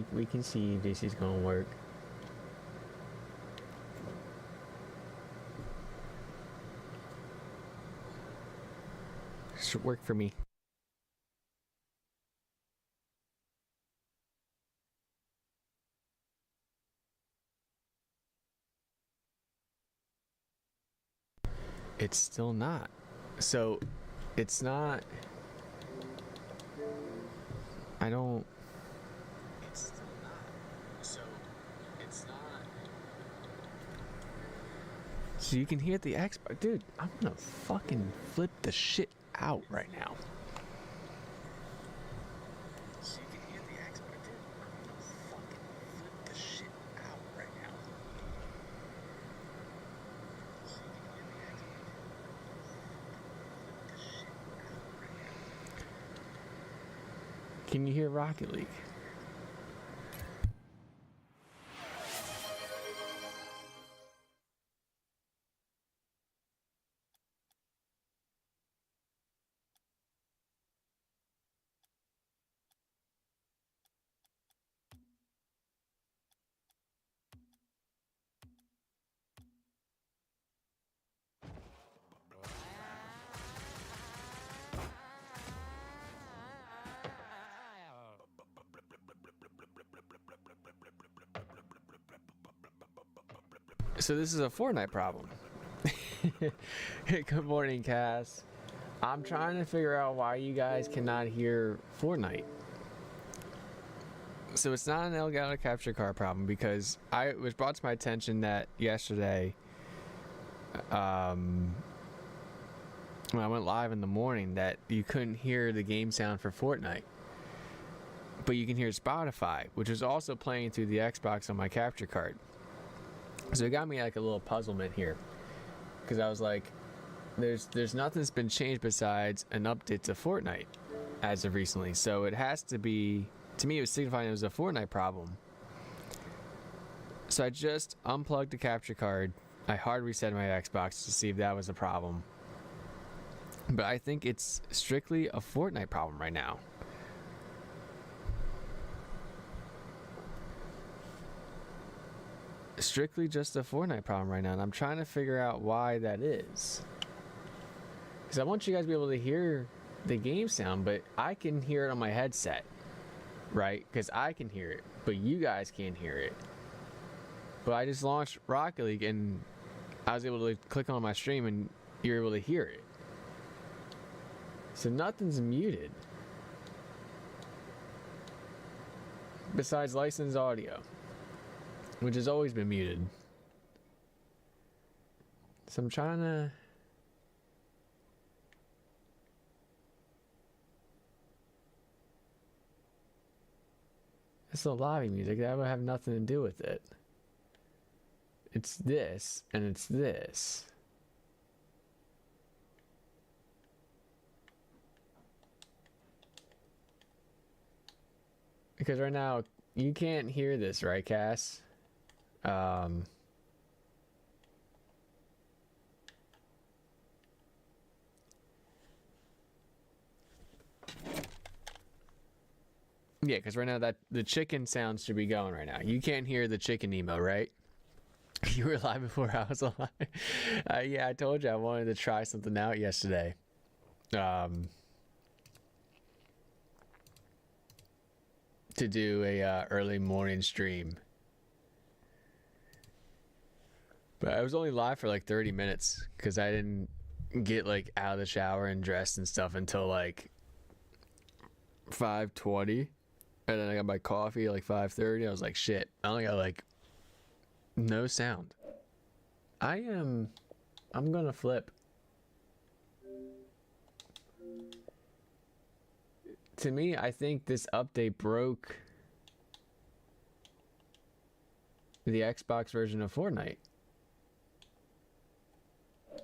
we can see this is gonna work. Should work for me. It's still not. So it's not. I don't. It's still not. So it's not. So you can hear the Xbox. Dude, I'm gonna fucking flip the shit out right now. So you can hear the Xbox. Dude, I'm gonna fucking flip the shit out right now. So you can hear the Xbox. Flip the shit out right now. Can you hear Rocket League? So this is a Fortnite problem. Good morning, Cass. I'm trying to figure out why you guys cannot hear Fortnite. So it's not an Elgato capture card problem because it was brought to my attention that yesterday, when I went live in the morning, that you couldn't hear the game sound for Fortnite. But you can hear Spotify, which is also playing through the Xbox on my capture card. So it got me like a little puzzlement here, because I was like, there's nothing that's been changed besides an update to Fortnite as of recently. So it has to be, to me it was signifying it was a Fortnite problem. So I just unplugged the capture card. I hard reset my Xbox to see if that was a problem. But I think it's strictly a Fortnite problem right now. Strictly just a Fortnite problem right now, and I'm trying to figure out why that is. Because I want you guys to be able to hear the game sound, but I can hear it on my headset, right? Because I can hear it, but you guys can't hear it. But I just launched Rocket League, and I was able to click on my stream, and you're able to hear it. So nothing's muted besides licensed audio, which has always been muted. So I'm trying to... It's the lobby music. That would have nothing to do with it. It's this, and it's this. Because right now, you can't hear this, right, Cass? Yeah, because right now that the chicken sounds should be going right now. You can't hear the chicken emo, right? You were live before I was alive. Yeah, I told you I wanted to try something out yesterday. To do a early morning stream. But I was only live for like 30 minutes because I didn't get like out of the shower and dressed and stuff until like 5:20, and then I got my coffee at like 5:30. I was like, shit, I only got like no sound. I'm gonna flip. To me, I think this update broke the Xbox version of Fortnite.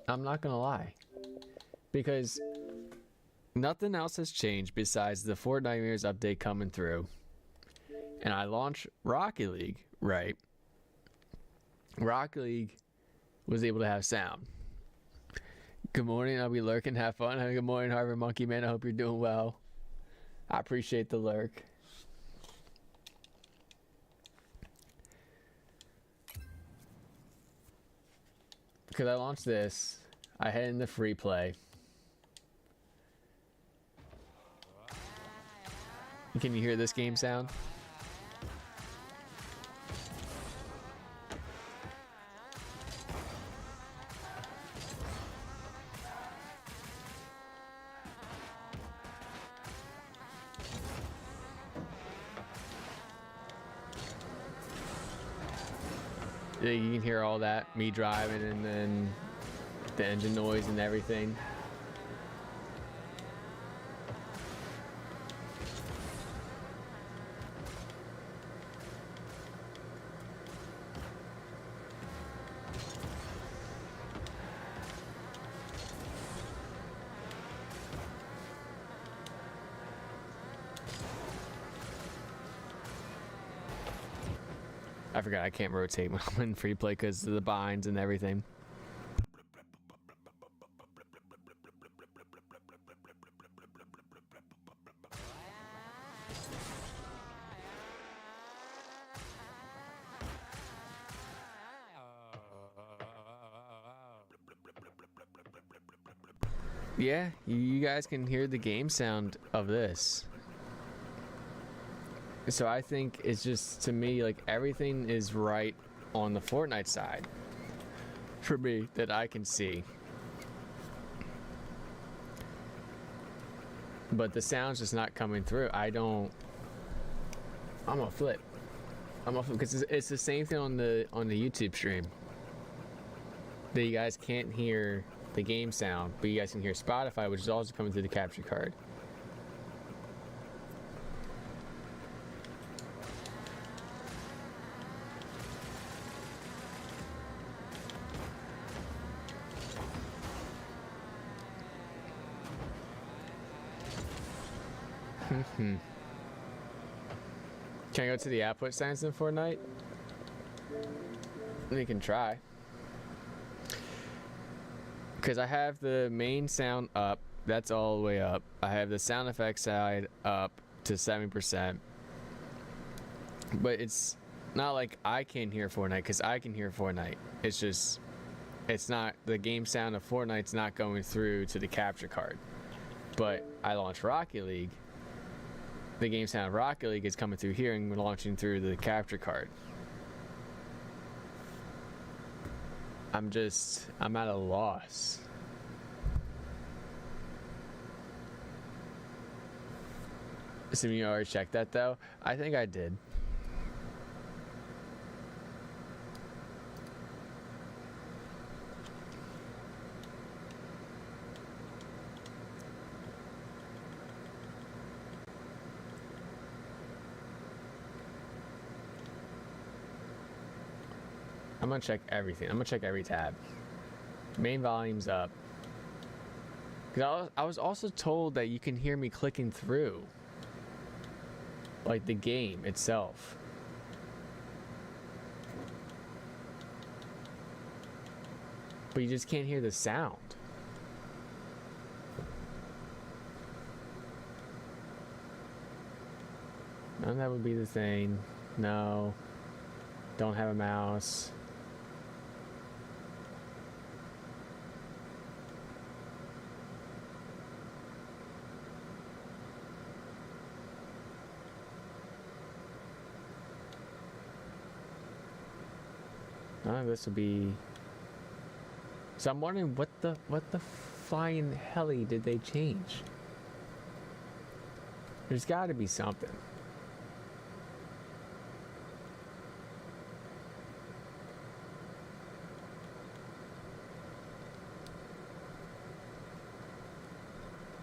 I'm not gonna lie, because nothing else has changed besides the Fortnite Mirrors update coming through, and I launched Rocket League, right? Rocket League was able to have sound. Good morning, I'll be lurking, have fun. Good morning, Harvard Monkey Man, I hope you're doing well. I appreciate the lurk. because I launched this, I head into free play. Can you hear this game sound? Yeah, you can hear all that, me driving and then the engine noise and everything. I forgot I can't rotate when I'm in free play because of the binds and everything. Yeah, you guys can hear the game sound of this. So I think it's just, to me, like everything is right on the Fortnite side for me that I can see. But the sound's just not coming through. I'm gonna flip. Because it's the same thing on the YouTube stream. That you guys can't hear the game sound, but you guys can hear Spotify, which is also coming through the capture card. Can I go to the output settings in Fortnite? We can try. Because I have the main sound up. That's all the way up. I have the sound effects side up to 70%. But it's not like I can hear Fortnite, because I can hear Fortnite. It's just, it's not, the game sound of Fortnite's not going through to the capture card. But I launched Rocket League. The game sound of Rocket League is coming through here and launching through the capture card. I'm at a loss. Assuming you already checked that though. I think I did. I'm gonna check everything. I'm gonna check every tab. Main volume's up. Cause I was also told that you can hear me clicking through, like the game itself. But you just can't hear the sound. None of that would be the thing. No. Don't have a mouse. None of this would be. So I'm wondering what the flying heli did they change? There's got to be something.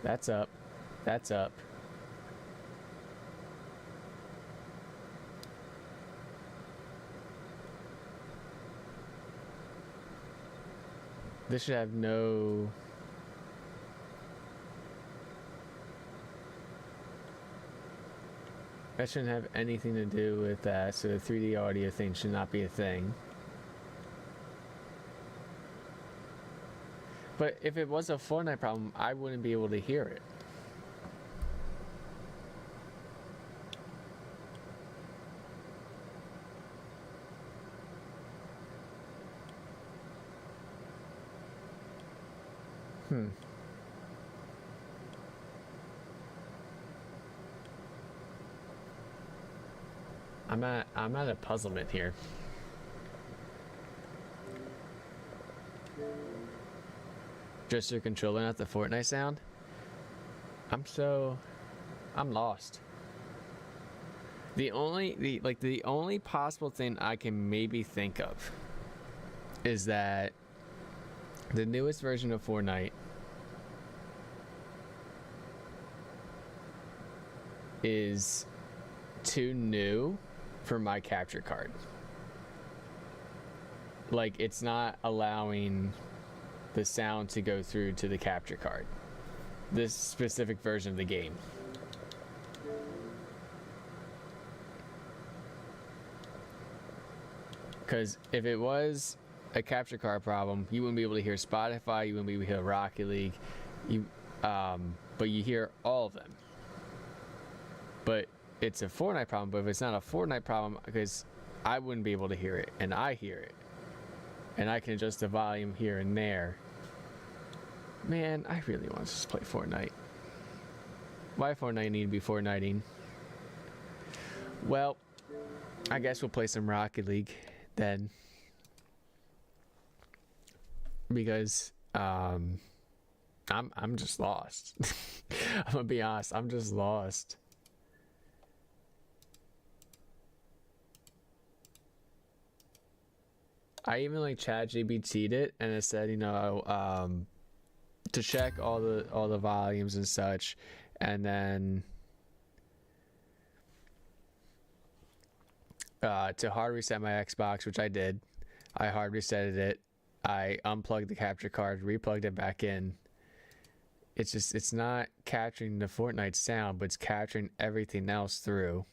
That's up. That's up. This should have no... That shouldn't have anything to do with that, so the 3D audio thing should not be a thing. But if it was a Fortnite problem, I wouldn't be able to hear it. I'm at a puzzlement here. Just your controller, not the Fortnite sound. I'm lost. The only possible thing I can maybe think of is that the newest version of Fortnite is too new for my capture card. Like, it's not allowing the sound to go through to the capture card. This specific version of the game. Because if it was a capture card problem, you wouldn't be able to hear Spotify, you wouldn't be able to hear Rocket League, but you hear all of them. But it's a Fortnite problem. But if it's not a Fortnite problem, because I wouldn't be able to hear it, and I hear it, and I can adjust the volume here and there. Man, I really want to just play Fortnite. Why Fortnite need to be Fortniting? Well, I guess we'll play some Rocket League then, because I'm just lost. I'm gonna be honest, I'm just lost. I even like ChatGPT'd it, and it said, you know, to check all the volumes and such, and then to hard reset my Xbox, which I did. I hard resetted it. I unplugged the capture card, replugged it back in. It's not capturing the Fortnite sound, but it's capturing everything else through.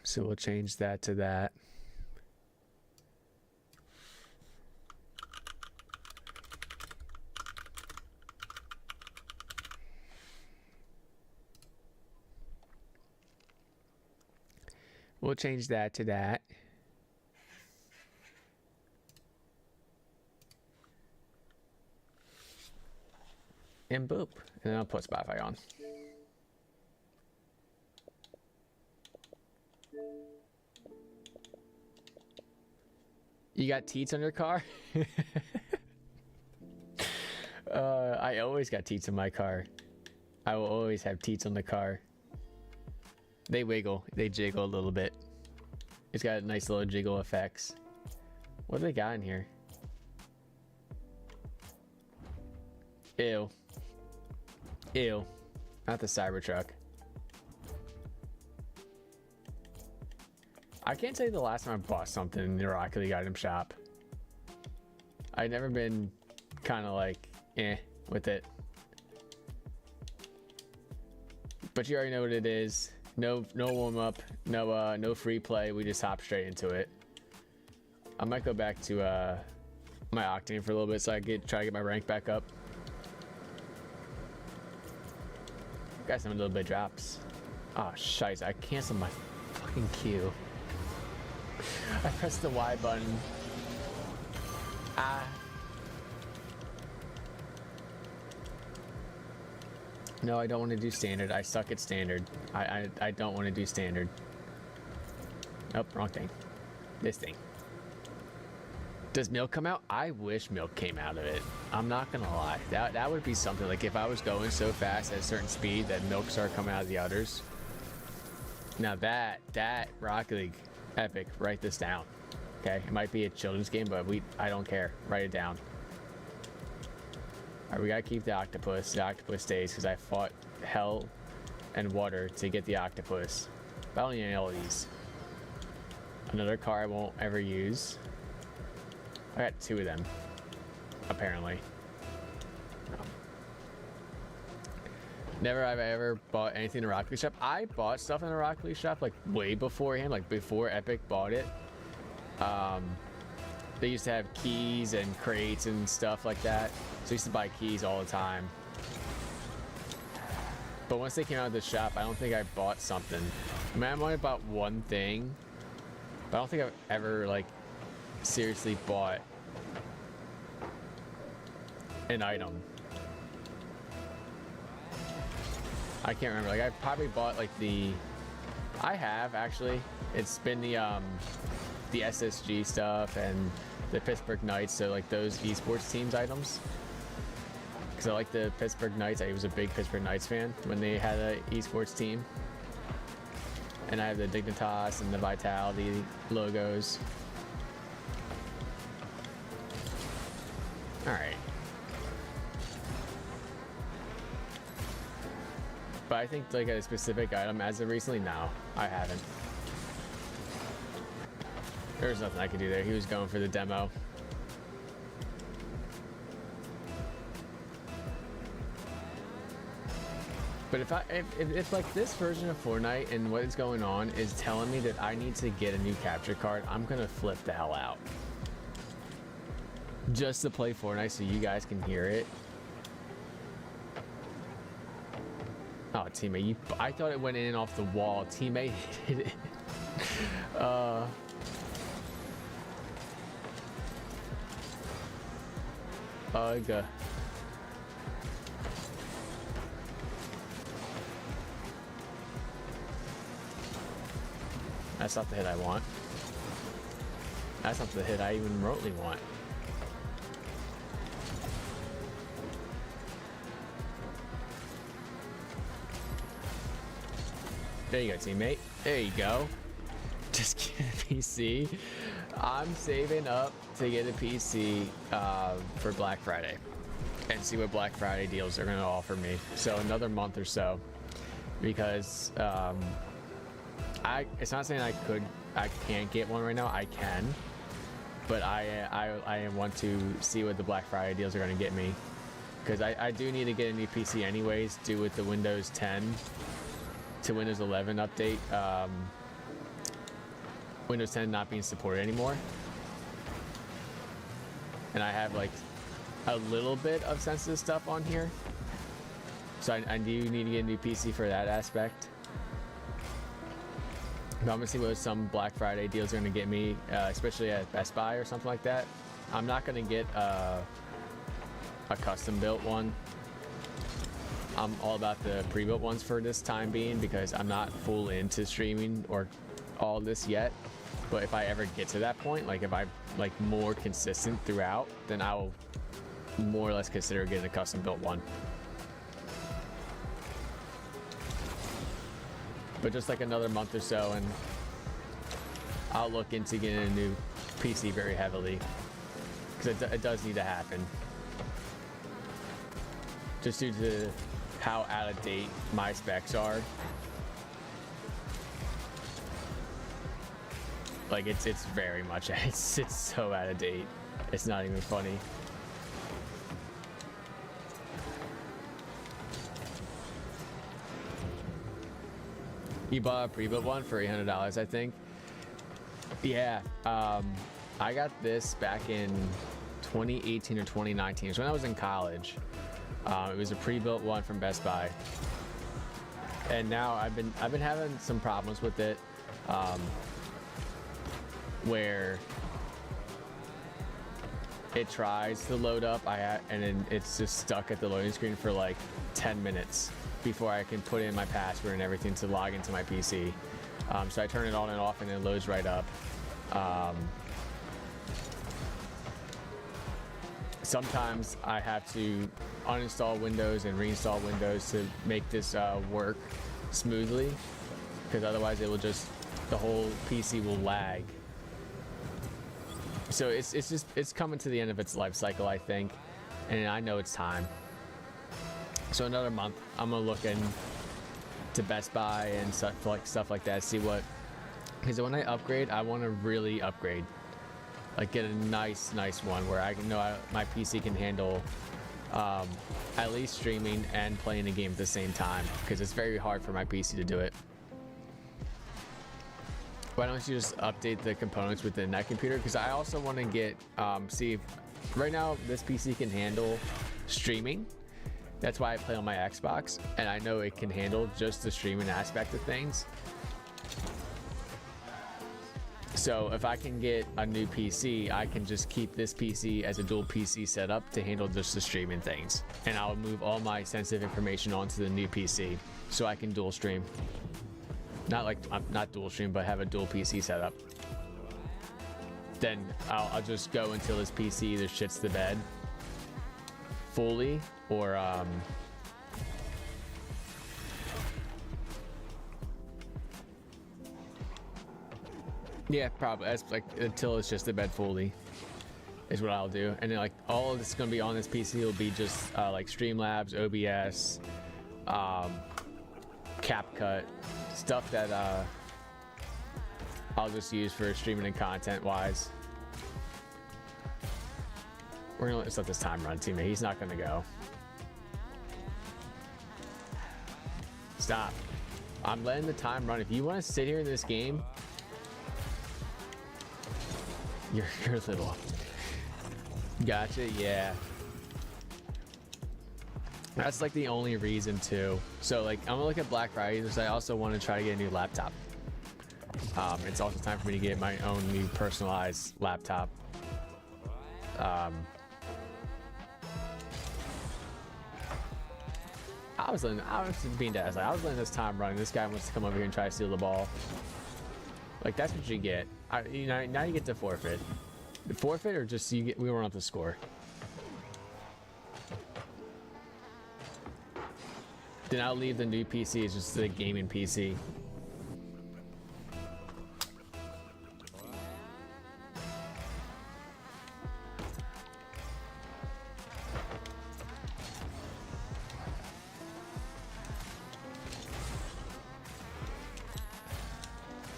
So we'll change that to that. We'll change that to that. And boop. And then I'll put Spotify on. You got teats on your car? I always got teats in my car. I will always have teats on the car. They wiggle. They jiggle a little bit. It's got nice little jiggle effects. What do they got in here? Ew. Ew. Not the Cybertruck. I can't tell you the last time I bought something in the Rocket League item shop. I've never been kind of like, with it. But you already know what it is. No warm up, no free play. We just hop straight into it. I might go back to my Octane for a little bit so I try to get my rank back up. Got some little bit drops. Oh, shites! I canceled my fucking queue. I pressed the Y button. No, I don't want to do standard. I suck at standard. I don't want to do standard. Nope, wrong thing. This thing. Does milk come out? I wish milk came out of it. I'm not gonna lie. That would be something. Like if I was going so fast at a certain speed that milk started coming out of the udders. Now that Rocket League epic, write this down. Okay, it might be a children's game, but I don't care. Write it down. All right, we gotta keep the octopus. The octopus stays because I fought hell and water to get the octopus. But I don't need all of these. Another car I won't ever use. I got 2 of them, apparently. Never have I ever bought anything in the Rocket League shop. I bought stuff in the Rocket League shop like way beforehand, like before Epic bought it. they used to have keys and crates and stuff like that. So I used to buy keys all the time. But once they came out of the shop, I don't think I bought something. I mean, I might have bought one thing, but I don't think I've ever like seriously bought an item. I can't remember. Like I probably bought like I have actually. It's been the SSG stuff and the Pittsburgh Knights. So like those esports teams items. Because I like the Pittsburgh Knights. I was a big Pittsburgh Knights fan when they had an esports team. And I have the Dignitas and the Vitality logos. Alright. But I think like a specific item as of recently, no, I haven't. There's nothing I could do there. He was going for the demo. But if like this version of Fortnite and what is going on is telling me that I need to get a new capture card, I'm gonna flip the hell out. Just to play Fortnite so you guys can hear it. Oh, teammate, I thought it went in off the wall. Teammate hit it. Ugh. That's not the hit I want. That's not the hit I even remotely want. There you go, teammate. There you go. Just get a PC. I'm saving up to get a PC for Black Friday and see what Black Friday deals they're going to offer me. So another month or so, because it's not saying I can't get one right now. I can, but I want to see what the Black Friday deals are going to get me, because I do need to get a new PC anyways, due with the Windows 10 to Windows 11 update. Windows 10 not being supported anymore, and I have like a little bit of sensitive stuff on here, so I do need to get a new PC for that aspect. But I'm gonna see what some Black Friday deals are gonna get me, especially at Best Buy or something like that. I'm not gonna get a custom built one. I'm all about the pre-built ones for this time being, because I'm not full into streaming or all this yet. But if I ever get to that point, like if I'm like more consistent throughout, then I'll more or less consider getting a custom built one. But just like another month or so, and I'll look into getting a new PC very heavily, because it does need to happen. Just due to how out of date my specs are. Like it's very much, it's so out of date. It's not even funny. You bought a pre-built one for $800, I think. Yeah, I got this back in 2018 or 2019. It was when I was in college. It was a pre-built one from Best Buy, and now I've been having some problems with it, where it tries to load up, and then it's just stuck at the loading screen for like 10 minutes before I can put in my password and everything to log into my PC. So I turn it on and off, and it loads right up. Sometimes I have to uninstall Windows and reinstall Windows to make this work smoothly, because otherwise it will just, the whole PC will lag. So it's coming to the end of its life cycle, I think, and I know it's time. So another month, I'm gonna look into Best Buy and stuff like that, see what, because when I upgrade, I want to really upgrade, like get a nice one where I can know my PC can handle at least streaming and playing the game at the same time, because it's very hard for my PC to do it. why don't you just update the components within that computer? Because I also want to get see if right now this PC can handle streaming. That's why I play on my Xbox, and I know it can handle just the streaming aspect of things. So if I can get a new PC, I can just keep this PC as a dual PC setup to handle just the streaming things, and I'll move all my sensitive information onto the new PC so I can dual stream. Not dual stream, but have a dual PC setup. Then I'll just go until this PC either shits the bed fully or yeah, probably that's like until it's just the bed fully is what I'll do. And then like all of this is gonna be on this PC will be just like Streamlabs, OBS, CapCut, stuff that I'll just use for streaming and content wise. We're gonna let this time run, teammate. He's not gonna go. Stop. I'm letting the time run. If you want to sit here in this game, you're little. Gotcha, yeah. That's like the only reason too. So like I'm gonna look at Black Friday because I also want to try to get a new laptop. It's also time for me to get my own new personalized laptop. I was being dead. I was letting this time run. This guy wants to come over here and try to steal the ball. Like that's what you get. Now you get to forfeit. The forfeit or just we weren't up to score. Then I'll leave the new PC as just the gaming PC.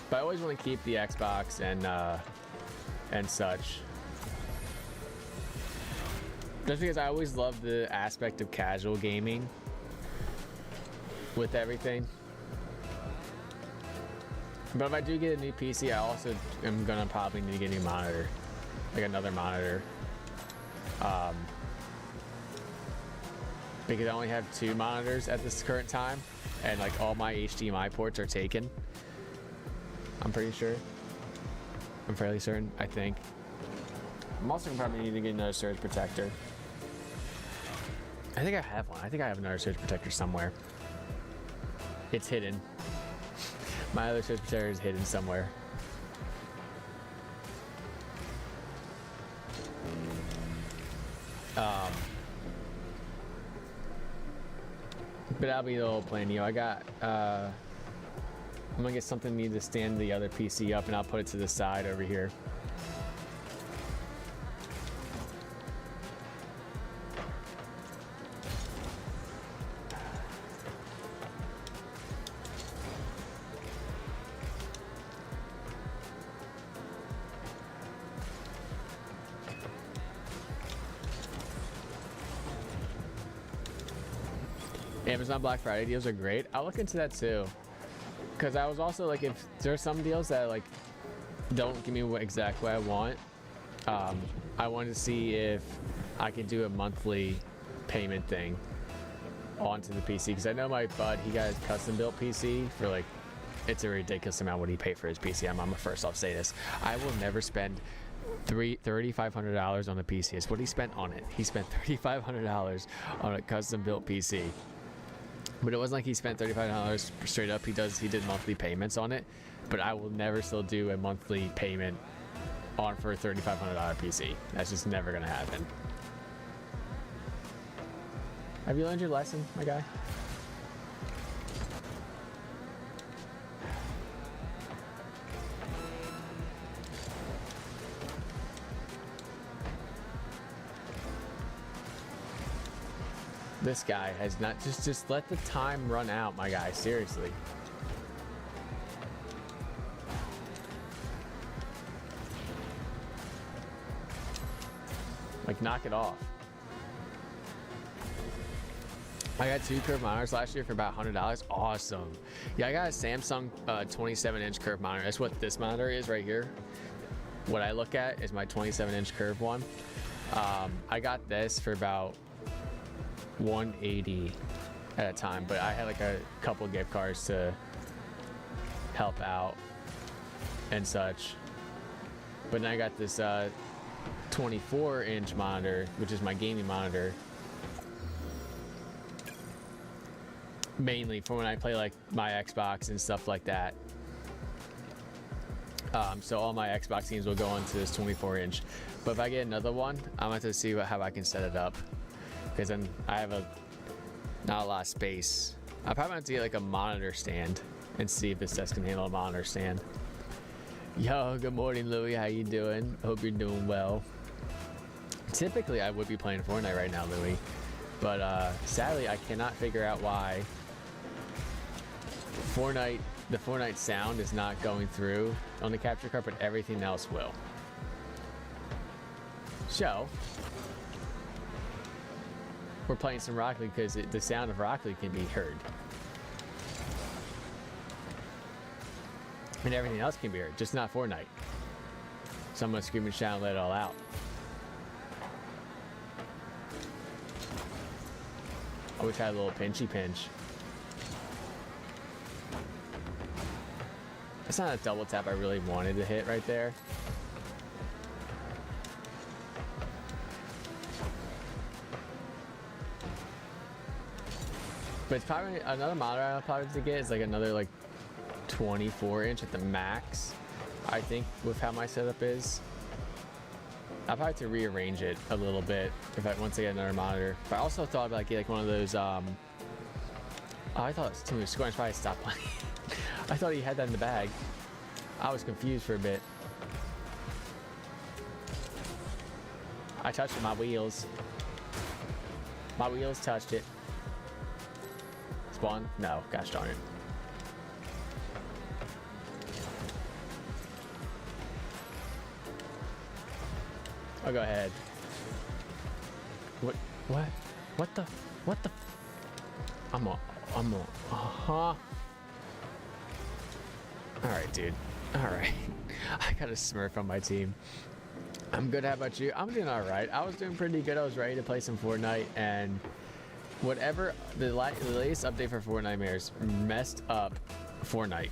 But I always want to keep the Xbox and such. Just because I always love the aspect of casual gaming with everything. But if I do get a new PC, I also am gonna probably need to get a new monitor, like another monitor. Because I only have 2 monitors at this current time, and like all my HDMI ports are taken. I'm pretty sure. I'm fairly certain, I think. I'm also gonna probably need to get another surge protector. I think I have one. I think I have another surge protector somewhere. It's hidden. My other surge protector is hidden somewhere. But that'll be the whole plan. I got I'm gonna get something needed to stand the other PC up, and I'll put it to the side over here. Amazon Black Friday deals are great. I'll look into that too. Because I was also like, if there's some deals that like don't give me what exactly I want, I wanted to see if I could do a monthly payment thing onto the PC. Because I know my bud, he got a custom built PC for like, it's a ridiculous amount what he paid for his PC. I'm first off say this. I will never spend $3,500 on a PC. It's what he spent on it. He spent $3,500 on a custom built PC. But it wasn't like he spent $35 straight up. He did monthly payments on it, but I will never still do a monthly payment for a $3,500 PC. That's just never gonna happen. Have you learned your lesson, my guy? This guy has not just let the time run out, my guy. Seriously. Like, knock it off. I got 2 curved monitors last year for about $100. Awesome. Yeah, I got a Samsung 27-inch curved monitor. That's what this monitor is right here. What I look at is my 27-inch curved one. I got this for about $180 at a time, but I had like a couple gift cards to help out and such. But then I got this 24-inch monitor, which is my gaming monitor, mainly for when I play like my Xbox and stuff like that. So all my Xbox games will go onto this 24-inch. But if I get another one, I'm going to see how I can set it up, because then I have not a lot of space. I probably have to get like a monitor stand and see if this desk can handle a monitor stand. Yo, good morning, Louie. How you doing? Hope you're doing well. Typically, I would be playing Fortnite right now, Louie, but sadly, I cannot figure out why the Fortnite sound is not going through on the capture card, but everything else will. So we're playing some Rocket League because the sound of Rocket League can be heard, and everything else can be heard, just not Fortnite. So I'm gonna scream and shout and let it all out. I wish I had a little pinchy pinch. That's not a double tap I really wanted to hit right there. But it's probably another monitor I'll probably have to get is like another like 24-inch at the max, I think, with how my setup is. I'll probably have to rearrange it a little bit once I get another monitor. But I also thought about like one of those oh, I thought it was too much scoring. Probably stop playing. I thought he had that in the bag. I was confused for a bit. I touched it, my wheels. My wheels touched it. Spawn? No, gosh darn it. I'll go ahead. What the? I'm on. Alright, dude. Alright. I got a Smurf on my team. I'm good. How about you? I'm doing alright. I was doing pretty good. I was ready to play some Fortnite, and whatever the latest update for Fortnite Mares messed up Fortnite.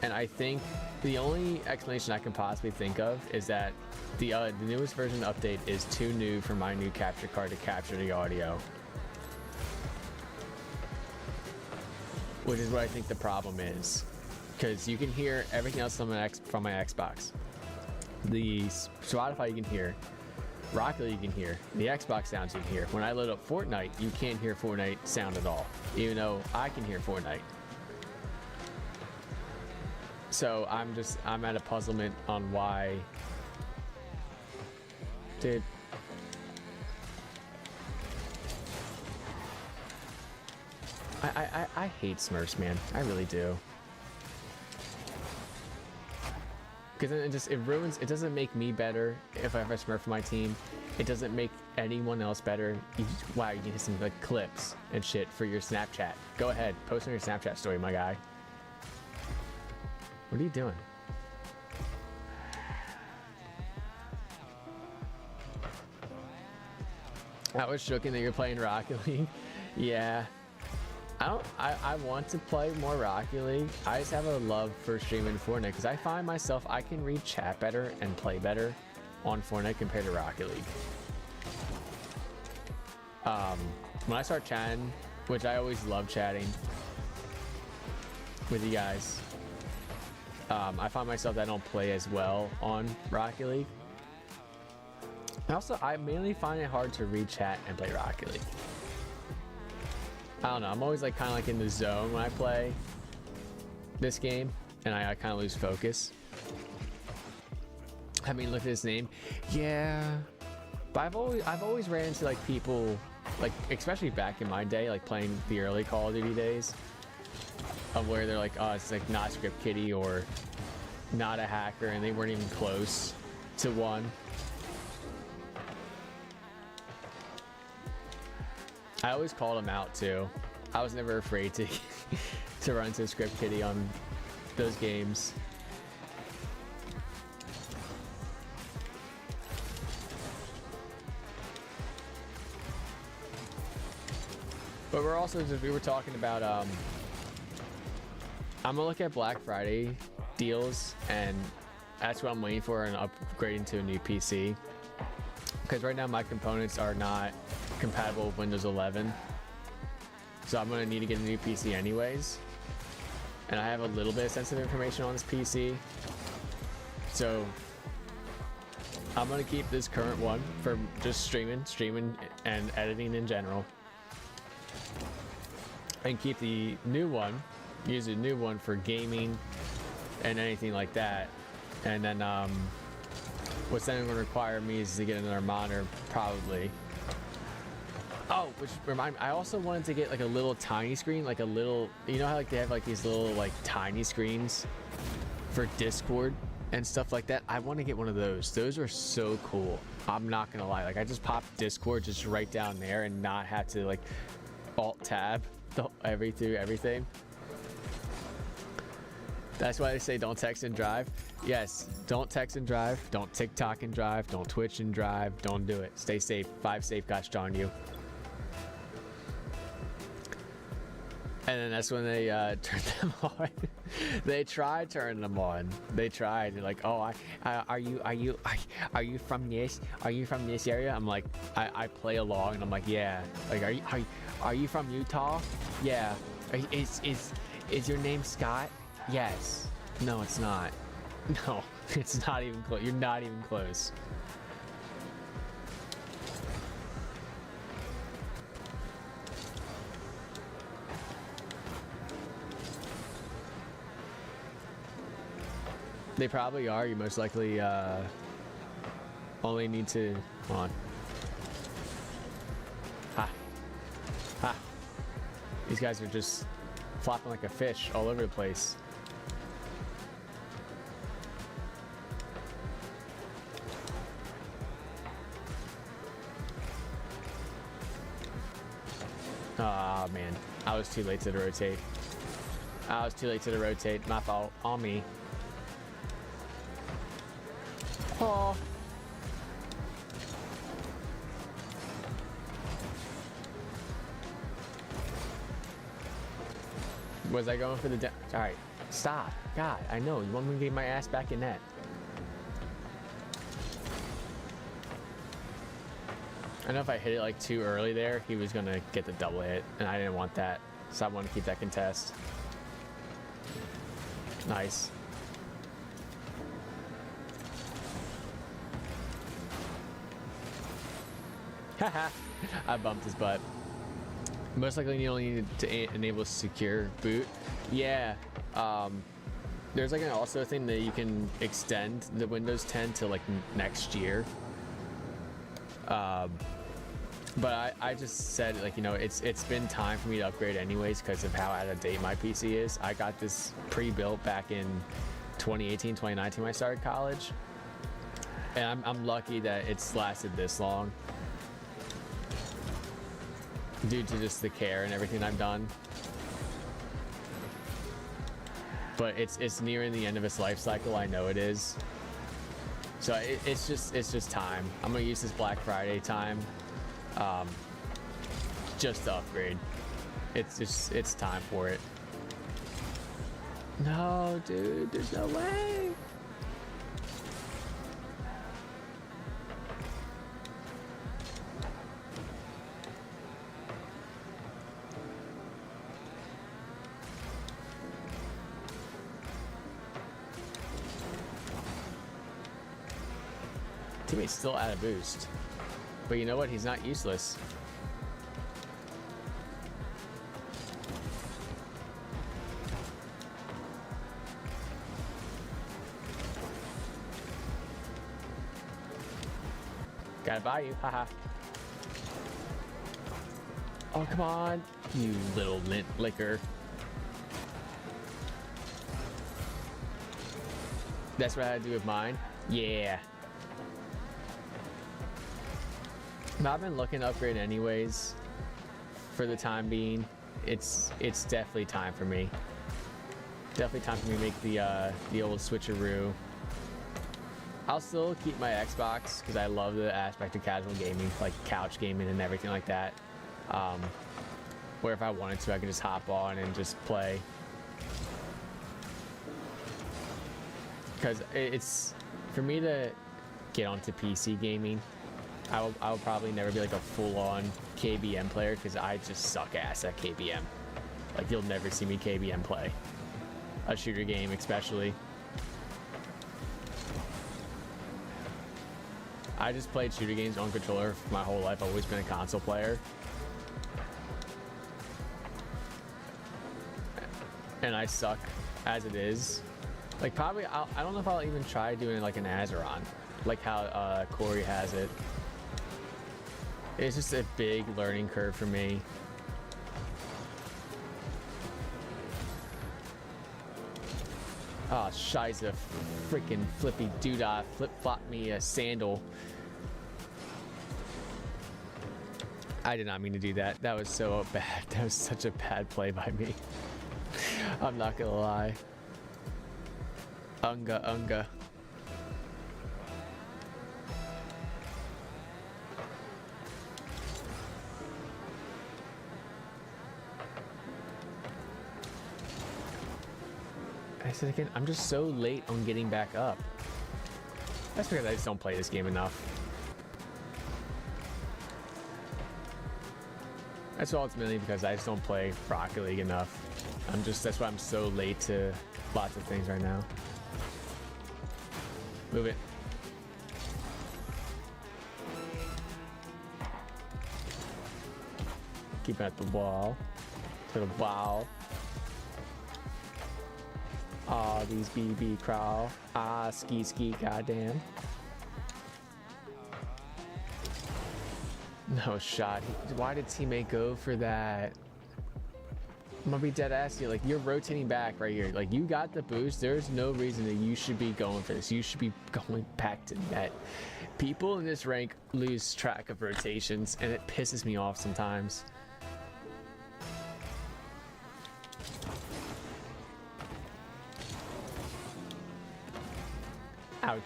And I think the only explanation I can possibly think of is that the newest version update is too new for my new capture card to capture the audio. Which is what I think the problem is. Because you can hear everything else from my Xbox. The Spotify you can hear, Rocket League you can hear, the Xbox sounds you can hear. When I load up Fortnite, you can't hear Fortnite sound at all, even though I can hear Fortnite. So I'm at a puzzlement on why. Dude. I hate Smurfs, man. I really do. Because then it doesn't make me better if I have a Smurf for my team. It doesn't make anyone else better. Wow, you can hit some like clips and shit for your Snapchat. Go ahead, post on your Snapchat story, my guy. What are you doing? I was shooken that you're playing Rocket League. Yeah. I want to play more Rocket League. I just have a love for streaming Fortnite because I find myself I can read chat better and play better on Fortnite compared to Rocket League. When I start chatting, which I always love chatting with you guys, I find myself that I don't play as well on Rocket League. And also, I mainly find it hard to read chat and play Rocket League. I don't know, I'm always like kind of like in the zone when I play this game, and I kind of lose focus. I mean, look at his name. Yeah, but I've always ran into like people, like especially back in my day, like playing the early Call of Duty days, of where they're like, oh, it's like not Script Kiddie or not a hacker, and they weren't even close to one. I always called him out too. I was never afraid to to run into Script Kitty on those games. But we're also just, we were talking about I'm gonna look at Black Friday deals, and that's what I'm waiting for, and upgrading to a new PC. Because right now my components are not compatible with Windows 11. So I'm gonna need to get a new PC anyways. And I have a little bit of sensitive information on this PC. So I'm gonna keep this current one for just streaming and editing in general. And keep the new one, use the new one for gaming and anything like that. And then what's then going to require me is to get another monitor, probably. Oh, which remind me, I also wanted to get like a little tiny screen, like a little, you know how like they have like these little like tiny screens for Discord and stuff like that. I want to get one of those. Those are so cool. I'm not gonna lie, like I just pop Discord just right down there and not have to like alt tab everything. That's why they say don't text and drive. Yes, don't text and drive, don't TikTok and drive, don't Twitch and drive, don't do it. Stay safe. 5 safe guys on you. And then that's when they turned them on. They tried turning them on. They tried. They're like, oh, are you from this? Are you from this area? I'm like, I play along, and I'm like, yeah. Like, are you from Utah? Yeah. Is your name Scott? Yes. No, it's not. No, it's not even close. You're not even close. They probably are. You most likely only need to... Hold on. Ha. Ha. These guys are just flopping like a fish all over the place. Oh man, I was too late to the rotate. My fault. On me. Oh. Was I going for the... Alright, stop. God, I know. You want me to get my ass back in net. I know if I hit it like too early there, he was going to get the double hit, and I didn't want that. So I want to keep that contest. Nice. Haha, I bumped his butt. Most likely you only need to enable secure boot. Yeah, there's like also a thing that you can extend the Windows 10 to like next year. But I just said, like, you know, it's been time for me to upgrade anyways because of how out of date my PC is. I got this pre-built back in 2018, 2019 when I started college. And I'm lucky that it's lasted this long due to just the care and everything I've done. But it's nearing the end of its life cycle. I know it is. So it's just time. I'm gonna use this Black Friday time just to upgrade. It's time for it. No, dude, there's no way. Teammate's still at a boost. But you know what? He's not useless. Gotta buy you, haha. Oh, come on, you little lint licker. That's what I had to do with mine? Yeah. I've been looking to upgrade anyways for the time being. It's definitely time for me. Definitely time for me to make the old switcheroo. I'll still keep my Xbox because I love the aspect of casual gaming, like couch gaming and everything like that. Where if I wanted to, I could just hop on and just play. Because it's for me to get onto PC gaming, I will probably never be like a full-on KBM player because I just suck ass at KBM. Like you'll never see me KBM play a shooter game, especially. I just played shooter games on controller for my whole life. I've always been a console player. And I suck as it is. Like probably, I don't know if I'll even try doing like an Azeron, like how Corey has it. It's just a big learning curve for me. Oh, Shiza, freaking flippy doodah, flip-flop me a sandal. I did not mean to do that. That was so bad. That was such a bad play by me. I'm not gonna lie. Unga. I said again, I'm just so late on getting back up. That's because I just don't play this game enough. That's ultimately because I just don't play Rocket League enough. That's why I'm so late to lots of things right now. Move it. Keep it at the wall. To the wall. Aw, these BB crawl. Ah, ski, goddamn. No shot. Why did teammate go for that? I'm gonna be dead ass here. Like, you're rotating back right here. Like, you got the boost. There's no reason that you should be going for this. You should be going back to net. People in this rank lose track of rotations, and it pisses me off sometimes. Ouch.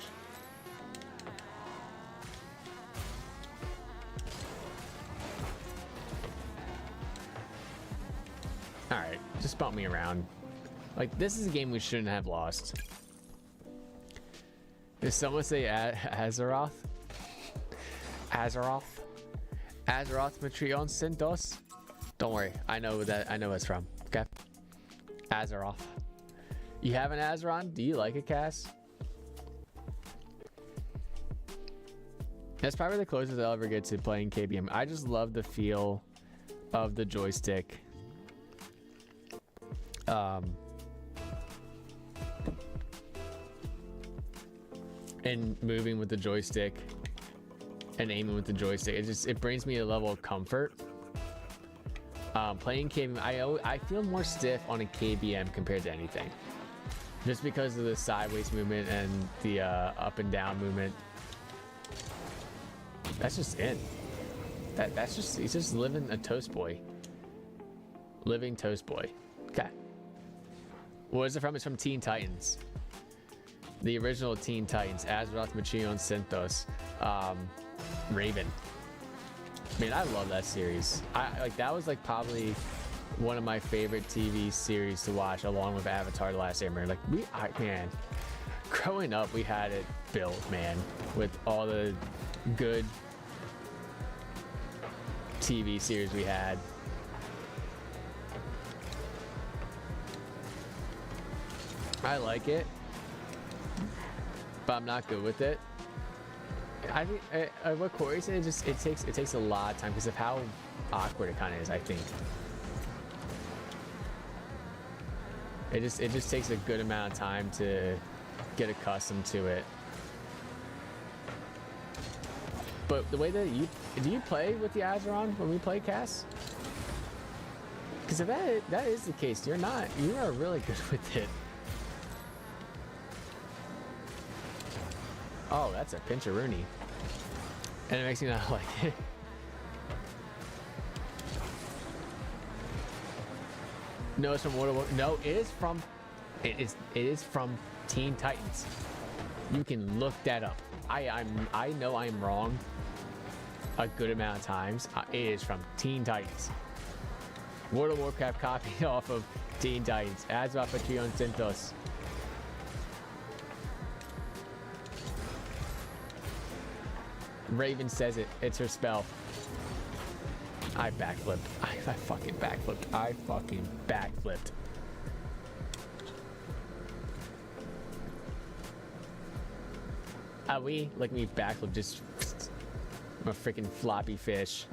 Alright, just bump me around. Like, this is a game we shouldn't have lost. Did someone say Azeroth? Azeroth Matrion Synthos? Don't worry, I know that. I know where it's from. Okay. Azeroth. You have an Azeron? Do you like it, Cass? That's probably the closest I'll ever get to playing KBM. I just love the feel of the joystick. And moving with the joystick and aiming with the joystick, it brings me a level of comfort. Playing KBM, I feel more stiff on a KBM compared to anything, just because of the sideways movement and the up and down movement. That's just it. He's just living a toast boy. Living toast boy. Okay. What is it from? It's from Teen Titans. The original Teen Titans. Azeroth, Machion, Synthos, Raven. Man, I love that series. That was like probably one of my favorite TV series to watch, along with Avatar: The Last Airbender. Like man, growing up, we had it built, man, with all the good TV series we had. I like it, but I'm not good with it. I think what Corey said, it takes a lot of time because of how awkward it kind of is. I think it just takes a good amount of time to get accustomed to it. But the way that do you play with the Azeron when we play Cass? Because if that is the case, you are really good with it. Oh, that's a pinch-a-rooney. And it makes me not like it. No, it's from World of War. No, it is from. It is from Teen Titans. You can look that up. I know I'm wrong a good amount of times. It is from Teen Titans. World of Warcraft copied off of Teen Titans. As va Patreon Centos. Raven says it. It's her spell. I backflipped. I fucking backflipped. I fucking backflipped. We like me backflip just. I'm a freaking floppy fish.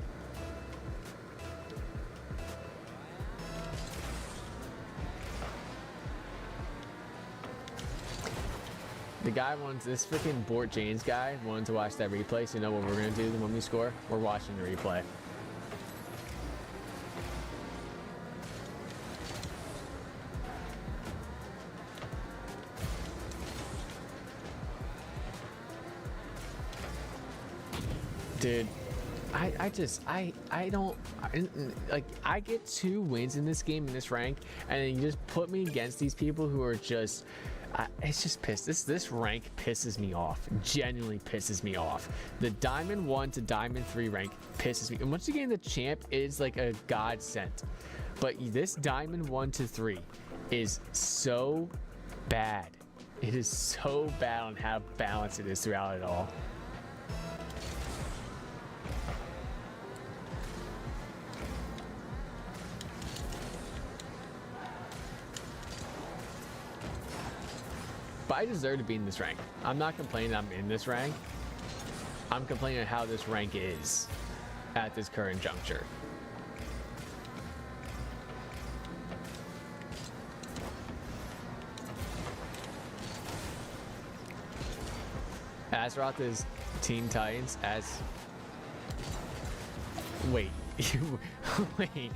The guy wants this freaking Bort James guy wanted to watch that replay, so you know what we're gonna do when we score? We're watching the replay. Dude, I don't like. I get 2 wins in this game in this rank, and then you just put me against these people who are just. It's just pissed. This rank pisses me off. Genuinely pisses me off. The Diamond 1 to Diamond 3 rank pisses me. And once you get in the champ, it's like a godsend. But this Diamond 1 to 3 is so bad. It is so bad on how balanced it is throughout it all. But I deserve to be in this rank. I'm not complaining I'm in this rank. I'm complaining how this rank is at this current juncture. Azeroth is Teen Titans as... Wait. Wait.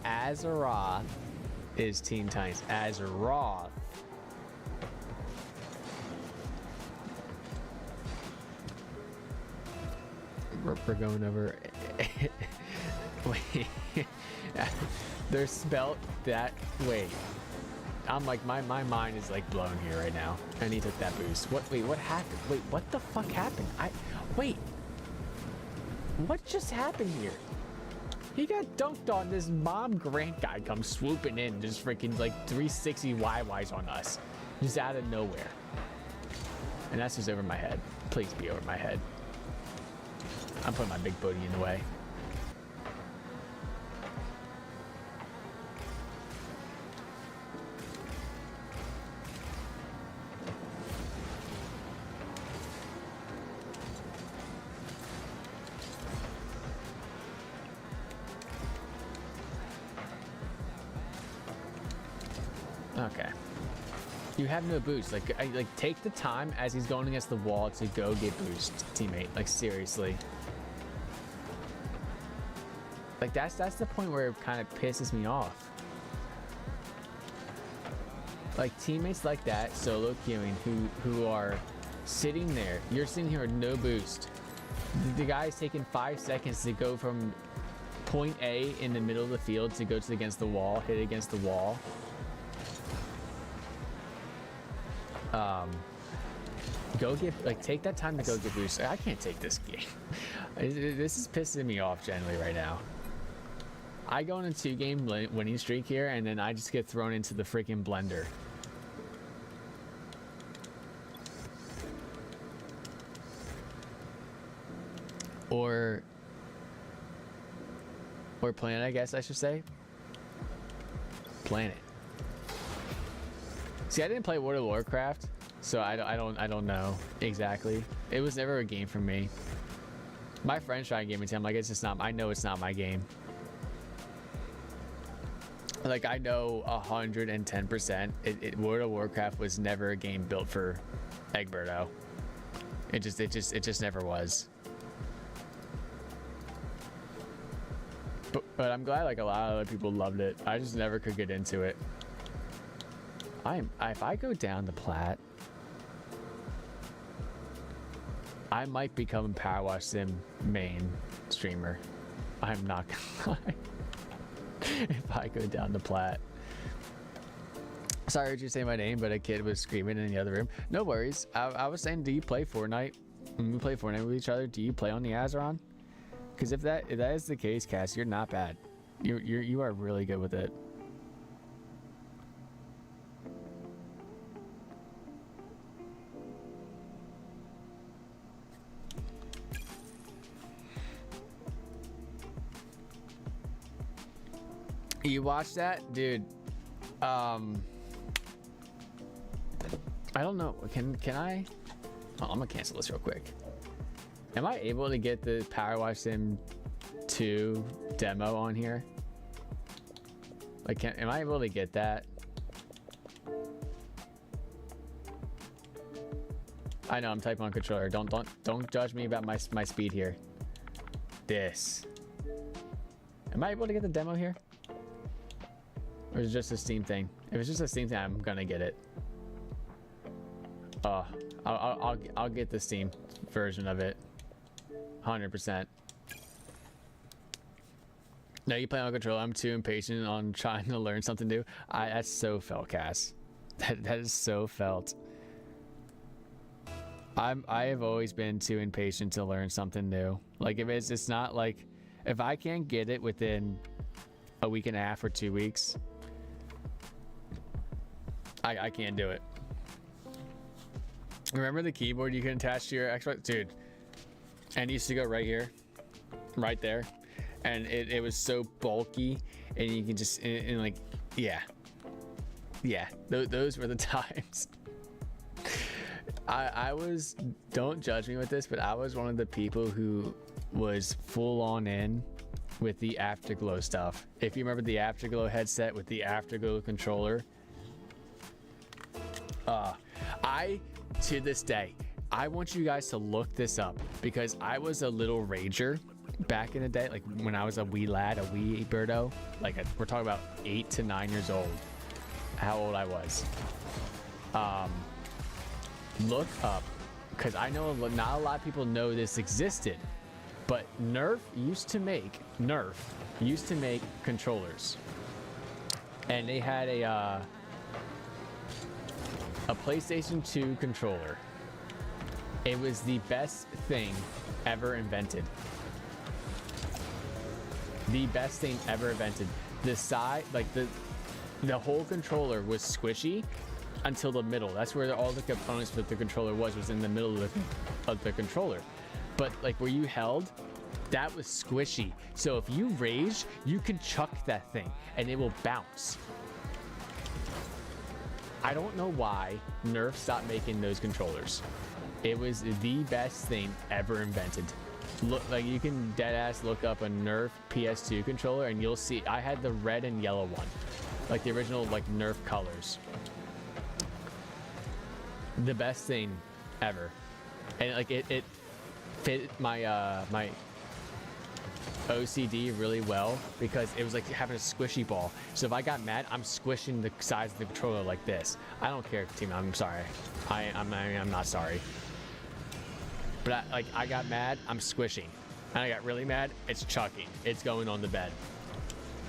Azeroth is Teen Titans. Azeroth. We're going over. Wait. They're spelt that. Wait. I'm like, my mind is like blown here right now. And he took that boost. Wait, what happened? Wait, what the fuck happened? Wait. What just happened here? He got dunked on. This Mom Grant guy comes swooping in, just freaking like 360 YYs on us, just out of nowhere. And that's just over my head. Please be over my head. I'm putting my big booty in the way. Okay. You have no boost. Like take the time as he's going against the wall to go get boost, teammate. Like seriously. Like that's the point where it kind of pisses me off. Like teammates like that, solo queuing, who are sitting there. You're sitting here with no boost. The guy's taking 5 seconds to go from point A in the middle of the field to go to against the wall, hit against the wall. Go get, like, take that time to go get boost. I can't take this game. This is pissing me off generally right now. I go on a 2-game winning streak here, and then I just get thrown into the freaking blender. Or planet, I guess I should say. Planet. See, I didn't play World of Warcraft, so I don't know exactly. It was never a game for me. My friends try and give me to him, like it's just not. I know it's not my game. Like I know 110%. World of Warcraft was never a game built for Egberto. It just never was. But I'm glad like a lot of other people loved it. I just never could get into it. If I go down the plat, I might become a Power Wash Sim main streamer. I'm not gonna lie. If I go down to plat. Sorry, I heard you say my name, but a kid was screaming in the other room. No worries. I was saying, do you play Fortnite? When we play Fortnite with each other, do you play on the Azeron? Because if that is the case, Cass, you're not bad. You are really good with it. You watch that, dude? I don't know. Can I? Oh, I'm gonna cancel this real quick. Am I able to get the Power Wash Sim 2 demo on here? Like, am I able to get that? I know I'm typing on controller. Don't judge me about my speed here. This. Am I able to get the demo here? Or is it just a Steam thing? If it's just a Steam thing, I'm gonna get it. I'll get the Steam version of it. 100%. No, you play on controller. I'm too impatient on trying to learn something new. That's so felt, Cass. That is so felt. I have always been too impatient to learn something new. Like if it's not like if I can't get it within a week and a half or 2 weeks, I can't do it. Remember the keyboard you can attach to your Xbox? Dude, and it used to go right here, right there. And it was so bulky and you can just, and like, yeah. Those were the times. I was, don't judge me with this, but I was one of the people who was full on in with the Afterglow stuff. If you remember the Afterglow headset with the Afterglow controller, to this day, I want you guys to look this up because I was a little rager back in the day, like when I was a wee lad, a wee birdo, like we're talking about 8 to 9 years old, how old I was. Look up, because I know not a lot of people know this existed, but Nerf used to make controllers, and they had a PlayStation 2 controller. It was the best thing ever invented. The best thing ever invented. The side, like the whole controller was squishy until the middle. That's where all the components for the controller was in the middle of the controller. But like where you held, that was squishy. So if you rage, you can chuck that thing and it will bounce. I don't know why Nerf stopped making those controllers. It was the best thing ever invented. Look, like you can deadass look up a Nerf PS2 controller and you'll see I had the red and yellow one, like the original like Nerf colors. The best thing ever, and like it fit my my OCD really well because it was like having a squishy ball. So if I got mad, I'm squishing the size of the controller like this. I don't care, team. I'm sorry. I'm not sorry. But I got mad, I'm squishing. And I got really mad, it's chucking. It's going on the bed.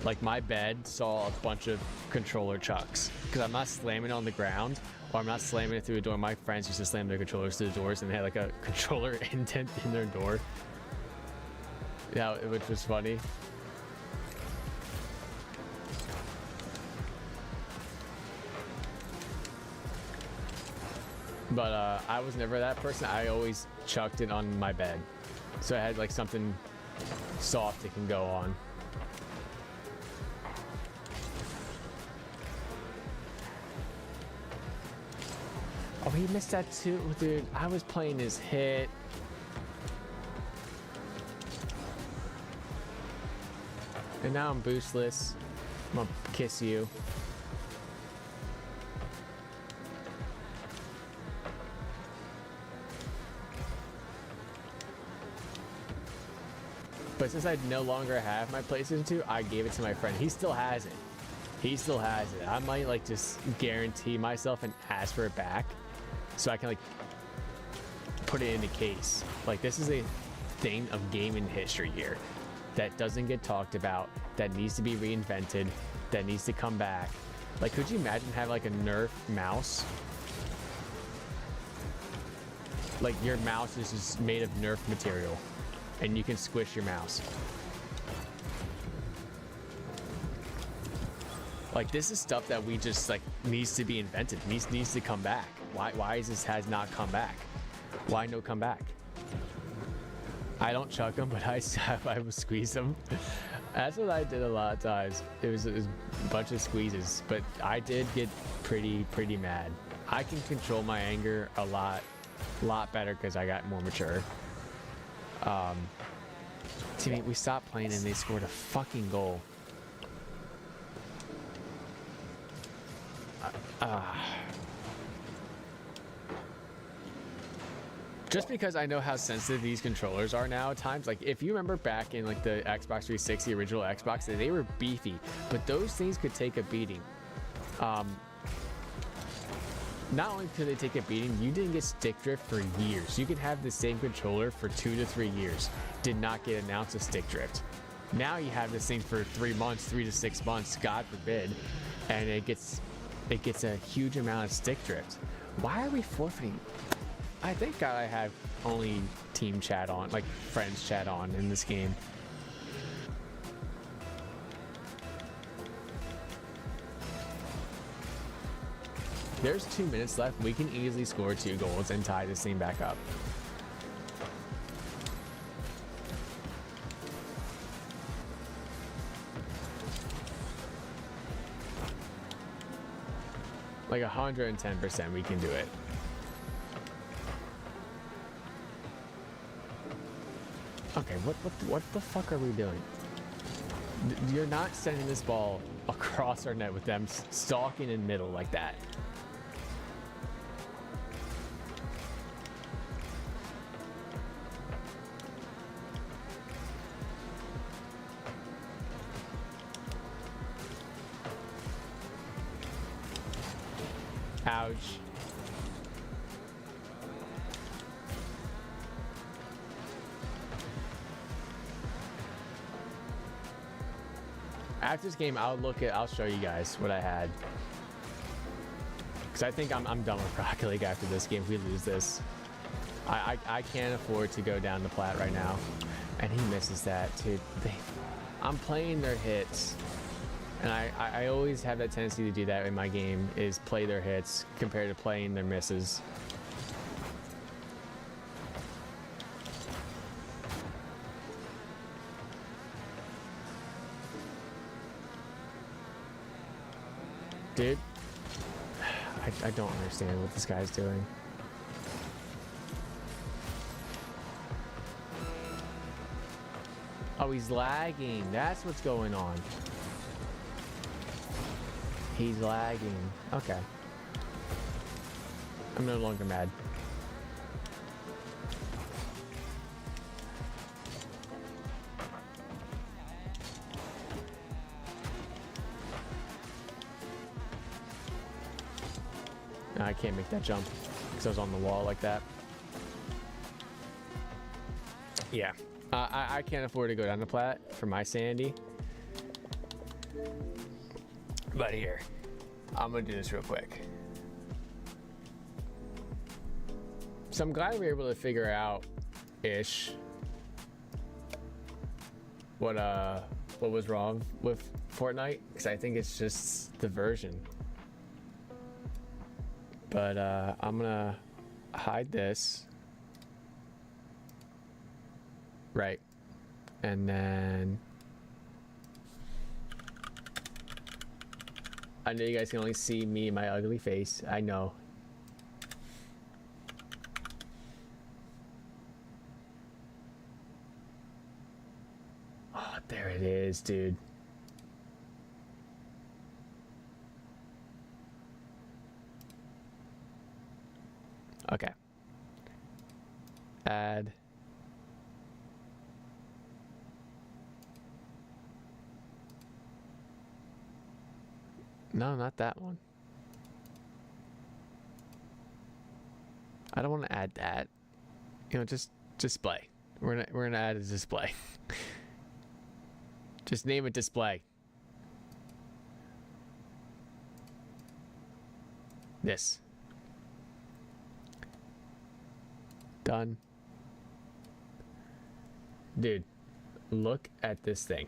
Like my bed saw a bunch of controller chucks because I'm not slamming it on the ground or I'm not slamming it through a door. My friends used to slam their controllers through the doors and they had like a controller indent in their door. Yeah, which was funny. But I was never that person. I always chucked it on my bed. So I had like something soft it can go on. Oh, he missed that too, dude. I was playing his hit. And now I'm boostless. I'm gonna kiss you. But since I no longer have my PlayStation 2, I gave it to my friend. He still has it. I might like just guarantee myself and ask for it back so I can like put it in the case. Like this is a thing of gaming history here. that doesn't get talked about, that needs to be reinvented, that needs to come back. Like, could you imagine having like a Nerf mouse? Like, your mouse is just made of Nerf material and you can squish your mouse. Like, this is stuff that we just like needs to be invented, needs to come back. Why is this has not come back? Why no come back? I don't chuck them, but I will squeeze them. That's what I did a lot of times. It was a bunch of squeezes, but I did get pretty mad. I can control my anger a lot better because I got more mature. Teammate, we stopped playing and they scored a fucking goal. Just because I know how sensitive these controllers are now at times. Like, if you remember back in like the Xbox 360, original Xbox, they were beefy, but those things could take a beating. Not only could they take a beating, you didn't get stick drift for years. You could have the same controller for 2 to 3 years. Did not get an ounce of stick drift. Now you have this thing for 3 months, 3 to 6 months, God forbid, and it gets a huge amount of stick drift. Why are we forfeiting? I think I have only team chat on, like friends chat on in this game. There's 2 minutes left. We can easily score 2 goals and tie this thing back up. Like 110% we can do it. Okay, what the fuck are we doing? You're not sending this ball across our net with them stalking in middle like that. Ouch. After this game, I'll show you guys what I had. Because I think I'm done with Rocket League after this game if we lose this. I can't afford to go down to plat right now. And he misses that, too. I'm playing their hits. And I always have that tendency to do that in my game, is play their hits compared to playing their misses. Dude, I don't understand what this guy's doing. Oh, he's lagging. That's what's going on. He's lagging. Okay. I'm no longer mad. No, I can't make that jump because I was on the wall like that. Yeah. I can't afford to go down to plat for my sanity. But here, I'm gonna do this real quick. So I'm glad we were able to figure out ish what was wrong with Fortnite, because I think it's just the version. But I'm gonna hide this. Right. And then I know you guys can only see me, my ugly face. I know. Oh, there it is, dude. Okay. Add. No, not that one. I don't want to add that. You know, just display. We're gonna add a display. Just name it display. This. Done. Dude, look at this thing.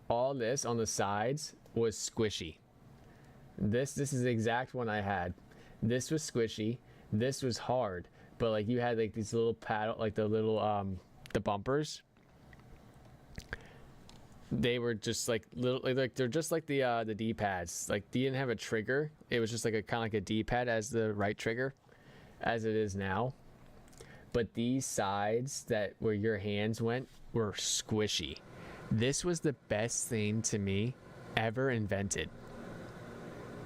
All this on the sides was squishy. This is the exact one I had. This was squishy. This was hard. But like you had like these little paddle, like the little the bumpers. They were just like little, like they're just like the D-pads. Like they didn't have a trigger. It was just like a kind of like a D-pad as the right trigger, as it is now. But these sides that where your hands went were squishy. This was the best thing to me ever invented.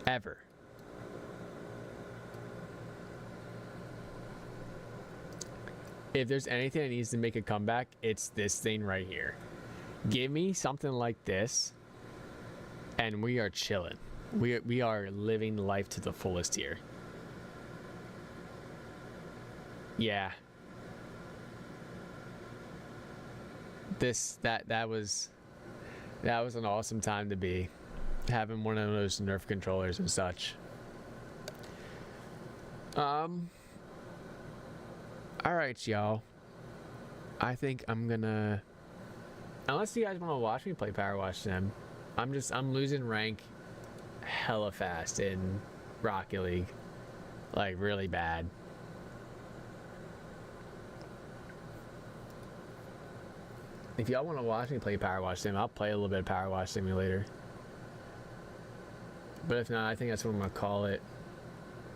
Ever. If there's anything that needs to make a comeback, it's this thing right here. Give me something like this, and we are chilling. We are living life to the fullest here. Yeah. That was an awesome time to be having one of those Nerf controllers and such. All right, y'all. I think I'm gonna, unless you guys want to watch me play Power Wash Sim, I'm losing rank hella fast in Rocket League, like really bad. If y'all want to watch me play Power Wash Sim, I'll play a little bit of Power Wash Simulator. But if not, I think that's what I'm gonna call it.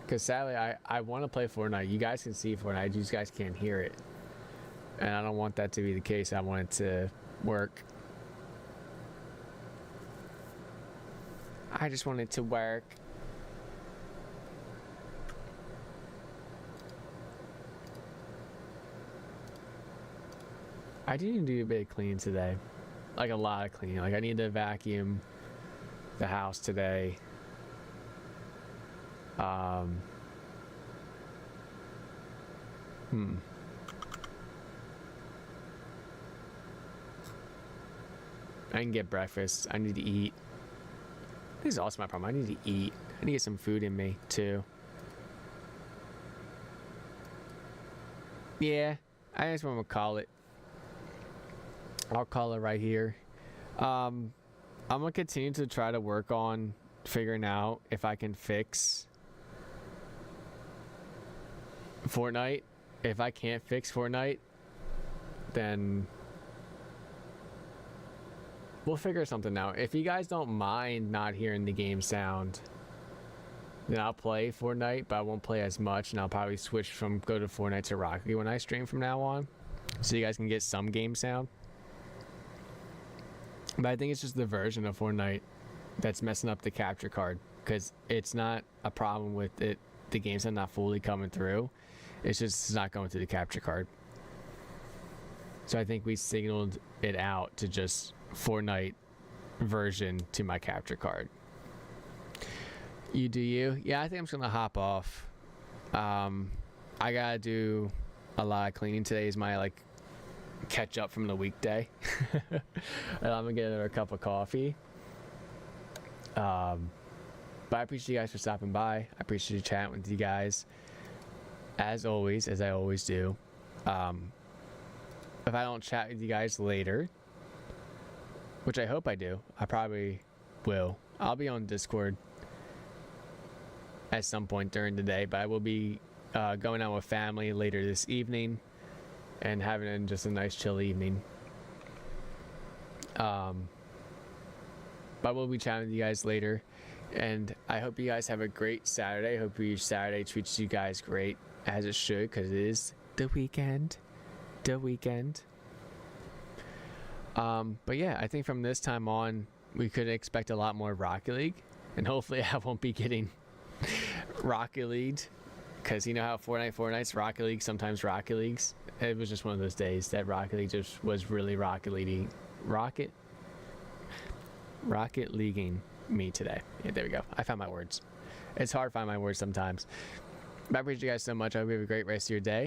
Because sadly, I want to play Fortnite. You guys can see Fortnite, you guys can't hear it. And I don't want that to be the case. I want it to work. I just want it to work. I do need to do a bit of cleaning today. Like a lot of cleaning. Like I need to vacuum the house today. I can get breakfast. I need to eat. This is also my problem. I need to eat. I need to get some food in me too. Yeah, I just want to call it. I'll call it right here. I'm gonna continue to try to work on figuring out if I can fix Fortnite. If I can't fix Fortnite, then we'll figure something out. If you guys don't mind not hearing the game sound, then I'll play Fortnite, but I won't play as much, and I'll probably switch from go to Fortnite to Rocket League when I stream from now on, so you guys can get some game sound. But I think it's just the version of Fortnite that's messing up the capture card, because it's not a problem with it. The game sound not fully coming through. It's just it's not going through the capture card. So I think we signaled it out to just Fortnite version to my capture card. You do you? Yeah, I think I'm just gonna hop off. I gotta do a lot of cleaning. Today is my like catch up from the weekday. And I'm gonna get another cup of coffee. But I appreciate you guys for stopping by. I appreciate you chatting with you guys. As always, as I always do. If I don't chat with you guys later, which I hope I do, I probably will. I'll be on Discord at some point during the day, but I will be going out with family later this evening and having just a nice chill evening. But we'll be chatting with you guys later, and I hope you guys have a great Saturday. I hope your Saturday treats you guys great, as it should, because it is the weekend. But yeah, I think from this time on, we could expect a lot more Rocket League, and hopefully I won't be getting Rocket League, because you know how Fortnite's Rocket League, sometimes Rocket Leagues. It was just one of those days that Rocket League just was really Rocket Leaguing me today. Yeah, there we go. I found my words. It's hard to find my words sometimes. But I appreciate you guys so much. I hope you have a great rest of your day.